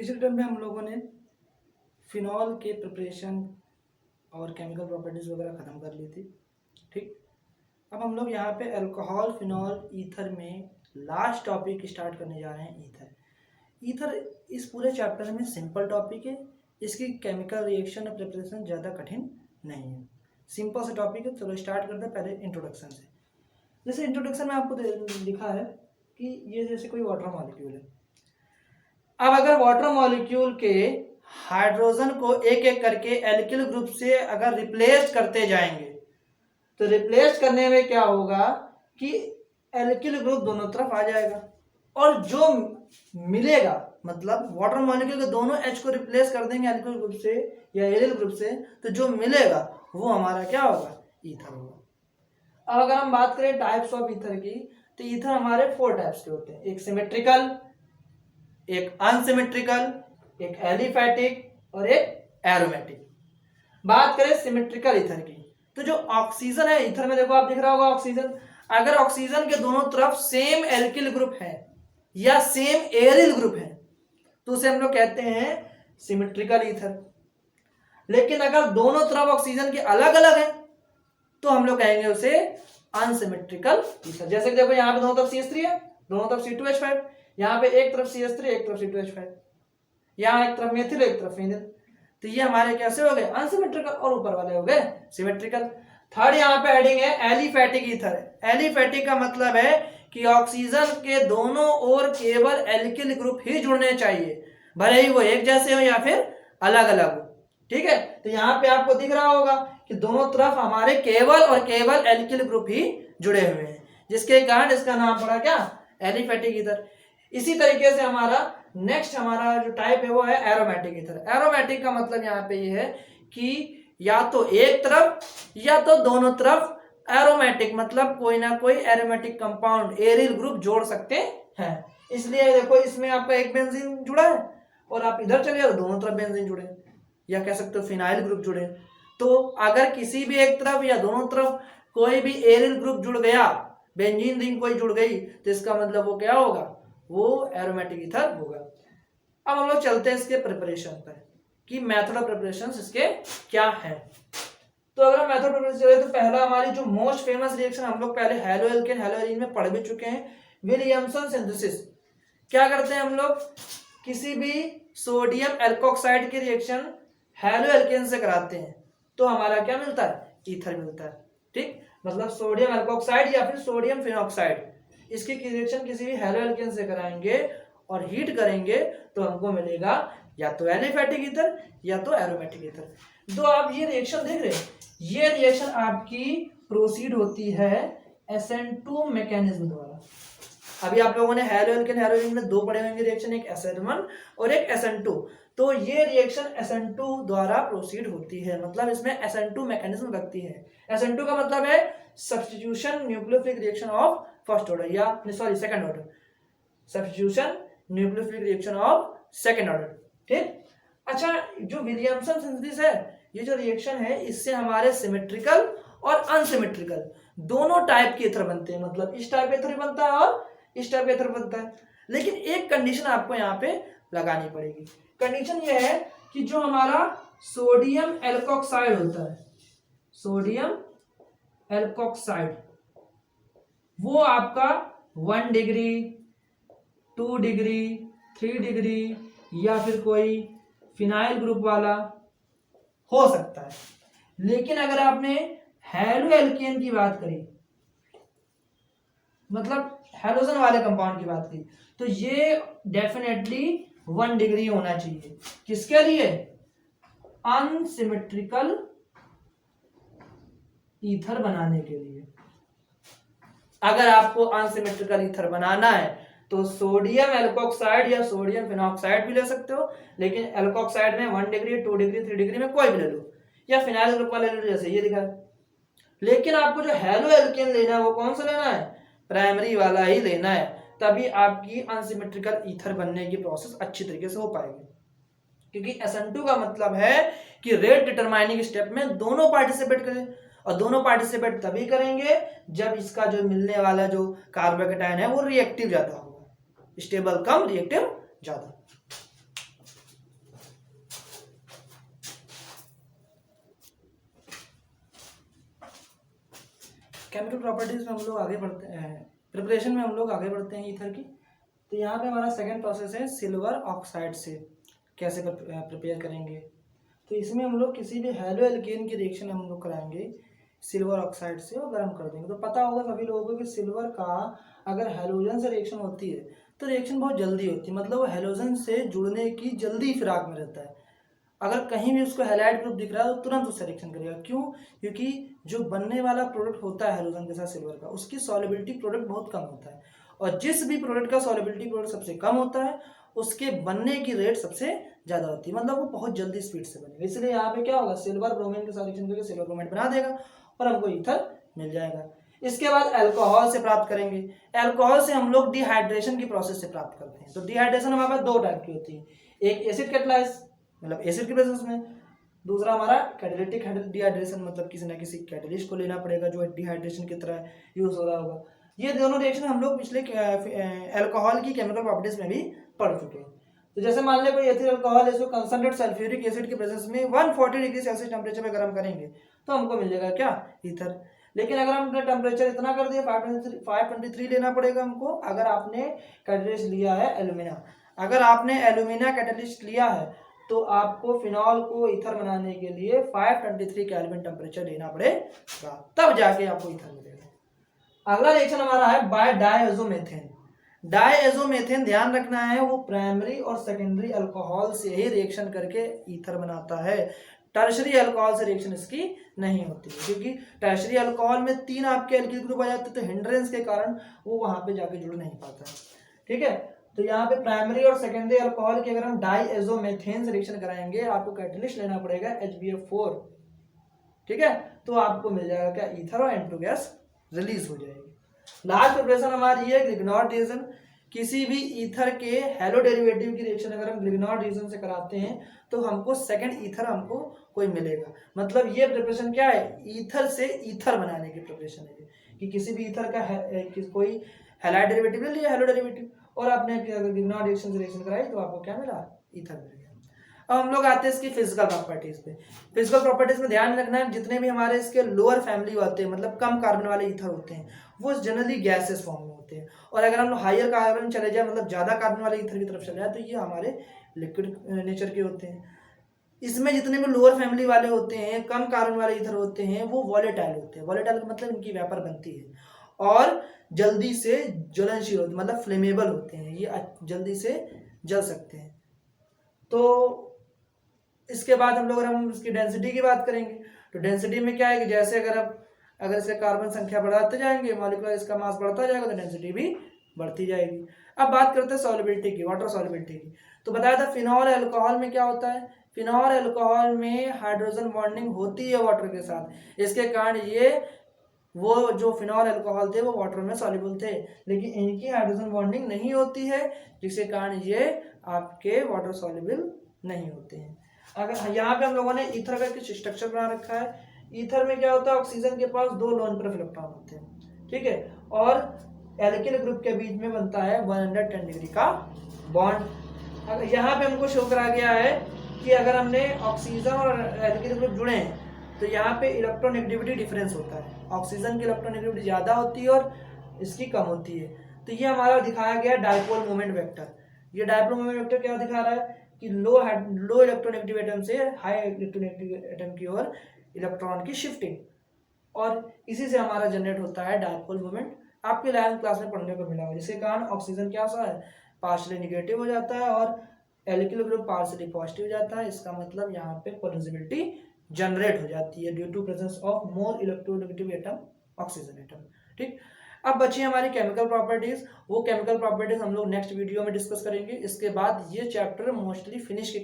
पिछले टर्म में हम लोगों ने फिनॉल के प्रिपरेशन और केमिकल प्रॉपर्टीज वगैरह ख़त्म कर ली थी। ठीक, अब हम लोग यहाँ पे अल्कोहल फिनॉल ईथर में लास्ट टॉपिक स्टार्ट करने जा रहे हैं। ईथर ईथर इस पूरे चैप्टर में सिंपल टॉपिक है, इसकी केमिकल रिएक्शन और प्रिपरेशन ज़्यादा कठिन नहीं है, सिंपल सा टॉपिक है। चलो स्टार्ट करते हैं पहले इंट्रोडक्शन से। जैसे इंट्रोडक्शन में आपको लिखा है कि ये जैसे कोई वाटर मॉलिक्यूल है। अब अगर वाटर मॉलिक्यूल के हाइड्रोजन को एक एक करके एल्किल ग्रुप से अगर रिप्लेस करते जाएंगे तो रिप्लेस करने में क्या होगा कि एल्किल ग्रुप दोनों तरफ आ जाएगा और जो मिलेगा, मतलब वाटर मॉलिक्यूल के दोनों H को रिप्लेस कर देंगे एल्किल ग्रुप से या एरिल ग्रुप से, तो जो मिलेगा वो हमारा क्या होगा, ईथर होगा। अब अगर हम बात करें टाइप्स ऑफ ईथर की, तो ईथर हमारे 4 टाइप्स के होते हैं। एक सिमेट्रिकल, एक अनसिमेट्रिकल, एक एलिफैटिक और एक एरोमेटिक। बात करें सिमेट्रिकल ईथर की, तो जो ऑक्सीजन है ईथर में, देखो आप दिख रहा होगा ऑक्सीजन, अगर ऑक्सीजन के दोनों तरफ सेम एल्किल ग्रुप है या सेम एरिल ग्रुप है तो उसे हम लोग कहते हैं सिमेट्रिकल ईथर। लेकिन अगर दोनों तरफ ऑक्सीजन के अलग अलग है तो हम लोग कहेंगे उसे अनसिमेट्रिकल ईथर। जैसे कि देखो यहाँ पे दोनों तरफ CH3 है, दोनों तरफ C2H5, यहाँ पे एक तरफ CH3 एक तरफ C2H5, यहाँ एक तरफ मेथिल एक तरफ फिनिल, तो ये हमारे कैसे हो गए, अनसिमेट्रिकल, और ऊपर वाले हो गए सिमेट्रिकल। थर्ड यहाँ पे हेडिंग है एलिफैटिक ईथर। एलिफैटिक का मतलब है कि ऑक्सीजन के दोनों ओर केवल एल्किल ग्रुप ही जुड़ने चाहिए, भले ही वो एक जैसे हो या फिर अलग अलग हो। ठीक है, तो यहाँ पे आपको दिख रहा होगा कि दोनों तरफ हमारे केवल और केवल एल्किल ग्रुप ही जुड़े हुए हैं, जिसके कारण इसका नाम पड़ा क्या, एलिफैटिक ईथर। इसी तरीके से हमारा नेक्स्ट हमारा जो टाइप है वो है एरोमेटिक ईथर। एरोमेटिक का मतलब यहाँ पे ये है कि या तो एक तरफ या तो दोनों तरफ एरोमेटिक, मतलब कोई ना कोई एरोमेटिक कंपाउंड एरिल ग्रुप जोड़ सकते हैं। इसलिए देखो इसमें आपका एक बेंजीन जुड़ा है और आप इधर चले जाओ दोनों तरफ बेंजीन जुड़े, या कह सकते हो फिनाइल ग्रुप जुड़े। तो अगर किसी भी एक तरफ या दोनों तरफ कोई भी एरिल ग्रुप जुड़ गया, बेंजीन रिंग कोई जुड़ गई, तो इसका मतलब वो क्या होगा, वो एरोमेटिक ईथर होगा। अब हम लोग चलते हैं इसके प्रिपरेशन पर कि मेथड ऑफ प्रिपरेशन इसके क्या है। तो अगर हम मेथड प्रिपरेशन चले तो पहला हमारी जो मोस्ट फेमस रिएक्शन हम लोग पहले हेलो एल्केन हेलो एरीन में पढ़ भी चुके हैं, विलियमसन सिंथेसिस। क्या करते हैं हम लोग, किसी भी सोडियम एल्कोक्साइड की रिएक्शन हेलो एल्केन से कराते हैं तो हमारा क्या मिलता है, ईथर मिलता है। ठीक, मतलब सोडियम एल्कोक्साइड या फिर सोडियम फिनॉक्साइड, इसकी रिएक्शन किसी भी हेलो एल्केन से कराएंगे और हीट करेंगे तो हमको मिलेगा या तो एलिफैटिक ईथर या तो एरोमेटिक ईथर। तो आप ये रिएक्शन देख रहे हैं, ये रिएक्शन आपकी प्रोसीड होती है SN2 मैकेनिज्म द्वारा। अभी आप लोगों ने हेलो एल्केन हेलो एरीन में 2 पढ़े होंगे रिएक्शन, एक SN1 और एक SN2। तो ये रिएक्शन SN2 द्वारा प्रोसीड होती है, मतलब इसमें SN2 मैकेनिज्म लगती है। SN2 का मतलब है substitution nucleophilic reaction of first order, या sorry second order, substitution nucleophilic reaction of second order. ठीक, अच्छा, जो विलियमसन सिंथेसिस है, ये जो रिएक्शन है इससे हमारे सिमेट्रिकल और अनसिमेट्रिकल दोनों टाइप के ईथर बनते हैं, मतलब इस टाइप का ईथर बनता है और इस टाइप का ईथर बनता है। लेकिन एक कंडीशन आपको यहाँ पे लगानी पड़ेगी। कंडीशन ये है कि जो हमारा सोडियम एल्कोक्साइड होता है, सोडियम एल्कोक्साइड, वो आपका 1 डिग्री 2 डिग्री 3 डिग्री या फिर कोई फिनाइल ग्रुप वाला हो सकता है। लेकिन अगर आपने हेलो एल्केन की बात करी, मतलब हेलोजन वाले कंपाउंड की बात की, तो ये डेफिनेटली 1 डिग्री होना चाहिए। किसके लिए, अनसिमेट्रिकल ईथर बनाने के लिए। अगर आपको अनसिमेट्रिकल ईथर बनाना है तो सोडियम एल्कोक्साइड या सोडियम फिनॉक्साइड भी ले सकते हो, लेकिन एल्कोक्साइड में 1 डिग्री 2 डिग्री 3 डिग्री में कोई भी ले लो, या फिनाइल ग्रुप वाले ले लो जैसे ये दिखा है। लेकिन आपको जो हेलो एल्केन लेना है वो कौन सा लेना है, प्राइमरी वाला ही लेना है, तभी आपकी अनसिमेट्रिकल ईथर बनने की प्रोसेस अच्छी तरीके से हो पाएगी। क्योंकि SN2 का मतलब है कि रेट डिटरमाइनिंग स्टेप में दोनों पार्टिसिपेट करें, और दोनों पार्टिसिपेट तभी करेंगे जब इसका जो मिलने वाला जो कार्बोकेटायन है वो रिएक्टिव ज्यादा होगा, स्टेबल कम रिएक्टिव ज्यादा। केमिकल प्रॉपर्टीज में हम लोग आगे बढ़ते हैं, प्रिपरेशन में हम लोग आगे बढ़ते हैं ईथर की। तो यहाँ पे हमारा सेकंड प्रोसेस है सिल्वर ऑक्साइड से कैसे प्रिपेयर करेंगे। तो इसमें हम लोग किसी भी हैलो एल्केन की रिएक्शन हम लोग कराएंगे सिल्वर ऑक्साइड से और गर्म कर देंगे। तो पता होगा सभी लोगों को कि सिल्वर का अगर हैलोजन से रिएक्शन होती है तो रिएक्शन बहुत जल्दी होती है, मतलब वो हैलोजन से जुड़ने की जल्दी फिराक में रहता है। अगर कहीं भी उसको हैलाइड ग्रुप दिख रहा है तो तुरंत उससे रिएक्शन करेगा। क्यों? क्योंकि जो बनने वाला प्रोडक्ट होता है हैलोजन के साथ सिल्वर का, उसकी सॉल्युबिलिटी प्रोडक्ट बहुत कम होता है, और जिस भी प्रोडक्ट का सॉल्युबिलिटी प्रोडक्ट सबसे कम होता है उसके बनने की रेट सबसे ज़्यादा होती है, मतलब वो बहुत जल्दी स्पीड से बनेगा। इसलिए यहाँ पे क्या होगा, सिल्वर ब्रोमीन के साथ रिएक्शन करके सिल्वर ब्रोमाइड बना देगा और हमको ईथर मिल जाएगा। इसके बाद अल्कोहल से प्राप्त करेंगे। अल्कोहल से हम लोग डिहाइड्रेशन की प्रोसेस से प्राप्त करते हैं। तो डिहाइड्रेशन हमारे पास दो टाइप की होती है, एक एसिड कैटालाइज मतलब एसिड के प्रेजेंस में, दूसरा हमारा कैटालिटिक डिहाइड्रेशन, मतलब किसी ना किसी कैटलिस्ट को लेना पड़ेगा जो डिहाइड्रेशन की तरह यूज हो रहा होगा। ये दोनों रिएक्शन हम लोग पिछले अल्कोहल की केमिकल प्रॉपर्टीज में भी पढ़ चुके हैं। तो जैसे मान लें कोई एथिल अल्कोहल है, इसको कंसंट्रेट सल्फ्यूरिक एसिड के प्रेजेंस में 140 डिग्री सेल्सियस टेम्परेचर पे गर्म करेंगे तो हमको मिल जाएगा क्या, ईथर। लेकिन अगर हमने टेम्परेचर इतना कर दिया 523 लेना पड़ेगा हमको, अगर आपने कैटलिस्ट लिया है एल्यूमिना। अगर आपने एल्यूमिना कैटलिस्ट लिया है तो आपको फिनॉल को ईथर बनाने के लिए 523 केल्विन टेम्परेचर लेना पड़ेगा, तब जाके आपको ईथर मिलेगा। अगला रिएक्शन हमारा है बाय डायएजोमेथेन। डायएजोमेथेन ध्यान रखना है, वो प्राइमरी और सेकेंडरी अल्कोहल से ही रिएक्शन करके ईथर बनाता है। टर्शरी अल्कोहल से रिएक्शन इसकी नहीं होती है, क्योंकि टर्शरी अल्कोहल में 3 आपके एल्किल ग्रुप आ जाते हैं, तो हिंड्रेंस के कारण वो वहां पे जाके जुड़ नहीं पाता है। ठीक है, तो यहाँ पे प्राइमरी और सेकेंडरी अल्कोहल की अगर हम डायएजोमेथेन से रिएक्शन कराएंगे, आपको कैटलिस्ट लेना पड़ेगा HBF4। ठीक है, तो आपको मिल जाएगा क्या, ईथर, और N2 गैस रिलीज हो जाएगी। लास्ट प्रिपरेशन हमारी है ग्लिग्नॉर्ड रिएक्शन। किसी भी ईथर के हेलो डेरिवेटिव की रिएक्शन अगर हम ग्लिग्नॉर्ड रिएक्शन से कराते हैं तो हमको सेकंड ईथर हमको कोई मिलेगा। मतलब ये प्रिपरेशन क्या है, ईथर से ईथर बनाने की प्रिपरेशन है कि किसी भी ईथर का कोई हैलाइड डेरिवेटिव ले लिया, हेलो डेरिवेटिव, और आपने अगर ग्लिग्नॉर्ड रिएक्शन से रिएक्शन कराई तो आपको क्या मिला, ईथर मिल गया। अब हम लोग आते हैं इसकी फिजिकल प्रॉपर्टीज पे। फिजिकल प्रॉपर्टीज में ध्यान रखना है, जितने भी हमारे इसके लोअर फैमिली होते हैं, मतलब कम कार्बन वाले ईथर होते हैं, वो जनरली गैसेस फॉर्म में होते हैं। और अगर हम लोग हायर कार्बन चले जाए, मतलब ज्यादा कार्बन वाले ईथर की तरफ चले जाए, तो ये हमारे लिक्विड नेचर के होते हैं। इसमें जितने भी लोअर फैमिली वाले होते हैं, कम कार्बन वाले ईथर होते हैं, वो वॉलेटाइल होते हैं। वॉलेटाइल का मतलब इनकी वेपर बनती है और जल्दी से ज्वलनशील होते हैं, मतलब फ्लेमेबल होते हैं, ये जल्दी से जल सकते हैं। तो इसके बाद हम लोग अगर हम इसकी डेंसिटी की बात करेंगे तो डेंसिटी में क्या है कि जैसे अगर इसके कार्बन संख्या बढ़ाते जाएंगे, मॉलिक्यूलर इसका मास बढ़ता जाएगा, तो डेंसिटी भी बढ़ती जाएगी। अब बात करते हैं सॉल्युबिलिटी की, वाटर सॉल्युबिलिटी की। तो बताया था फिनॉल अल्कोहल में क्या होता है, फिनॉल अल्कोहल में हाइड्रोजन बॉन्डिंग होती है वाटर के साथ, इसके कारण ये वो जो फिनॉल अल्कोहल थे वो वाटर में सॉल्युबल थे, लेकिन इनकी हाइड्रोजन बॉन्डिंग नहीं होती है, जिसके कारण ये आपके वाटर सॉल्युबल नहीं होते हैं। अगर यहाँ पे हम लोगों ने ईथर का कुछ स्ट्रक्चर बना रखा है। ईथर में क्या होता है, ऑक्सीजन के पास 2 लोन पेयर इलेक्ट्रॉन होते हैं, ठीक है, और एल्किल ग्रुप के बीच में बनता है 110 डिग्री का बॉन्ड। अगर यहाँ पे हमको शो करा गया है कि अगर हमने ऑक्सीजन और एल्किल ग्रुप जुड़े हैं तो यहाँ पे इलेक्ट्रोनेगेटिविटी डिफरेंस होता है, ऑक्सीजन की इलेक्ट्रोनेगेटिविटी ज्यादा होती है और इसकी कम होती है। तो ये हमारा दिखाया गया डायपोल मोमेंट वेक्टर। ये डायपोल मोमेंट वेक्टर क्या दिखा रहा है कि लो इलेक्ट्रोनेगेटिव एटम से हाई इलेक्ट्रोनेगेटिव एटम की ओर इलेक्ट्रॉन की शिफ्टिंग, और इसी से हमारा जनरेट होता है डायपोल मोमेंट। आपके 11th क्लास में पढ़ने को मिला होगा, जिसके कारण ऑक्सीजन क्या सा है, पार्शियली निगेटिव हो जाता है और एल्किल ग्रुप पार्शियली पॉजिटिव हो जाता है। इसका मतलब यहाँ पे कोलिजिबिलिटी जनरेट हो जाती है due to presence of more electronegative atom, oxygen atom. ठीक, अब बची हमारी केमिकल प्रॉपर्टीज। वो केमिकल प्रॉपर्टीज हम लोग नेक्स्ट वीडियो में डिस्कस करेंगे। इसके बाद ये चैप्टर मोस्टली फिनिश